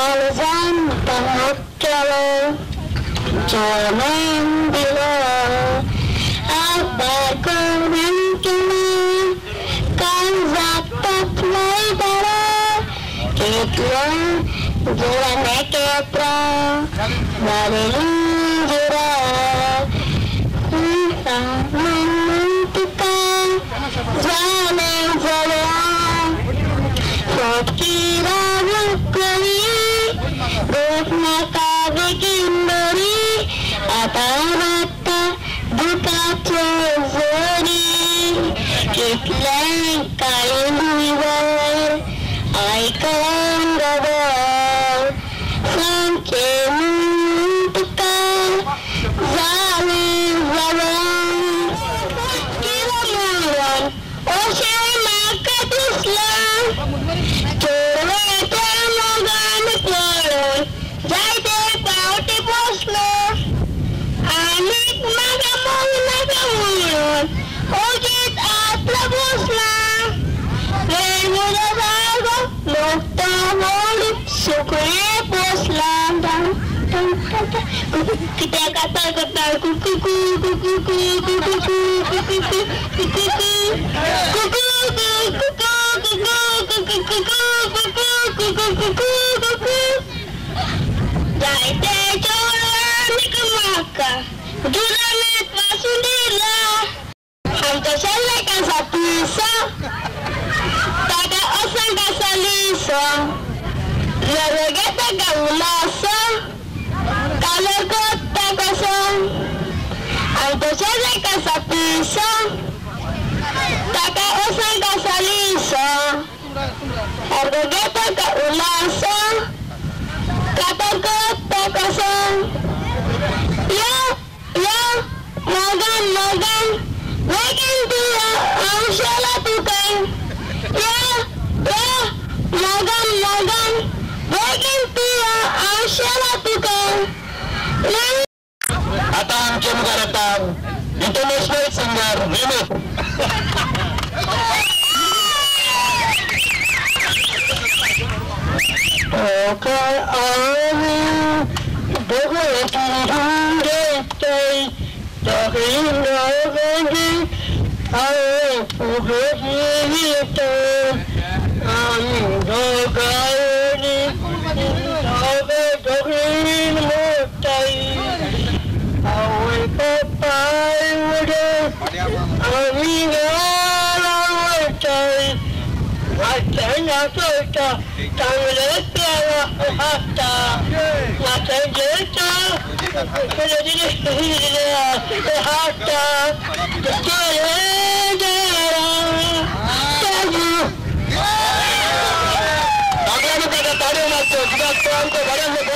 Alzan tawakkalo jangan bila abako mungkina kan zakat maidara ketla jurane ketra dari jura menentukan jalan jalan fakira wakili rupna kabe kindori atarata duka cezori kitlang kain huiwar ay kalang gabal sanke muntukan zalim zalim kilamuran o siya'y makatislang churwete maganit laron jayde pauti poslo anik magamulon ojit at laboslang Remuda bago mukta molip sukre poslang kita kata kuku jaite joran kemaka julanet masundila hamta selekan sapisa taga osang kasalisa Laragata kaulasa kalakot takasang ang tosya kasapisa taga osang kasalisa Laragata kaulasa katakot takasang ya magan Wakin dia ang syalatukan ya magan Wakin dia ang syalatukan Atang Kemugaratang International Singer Remix. Okay, Tagar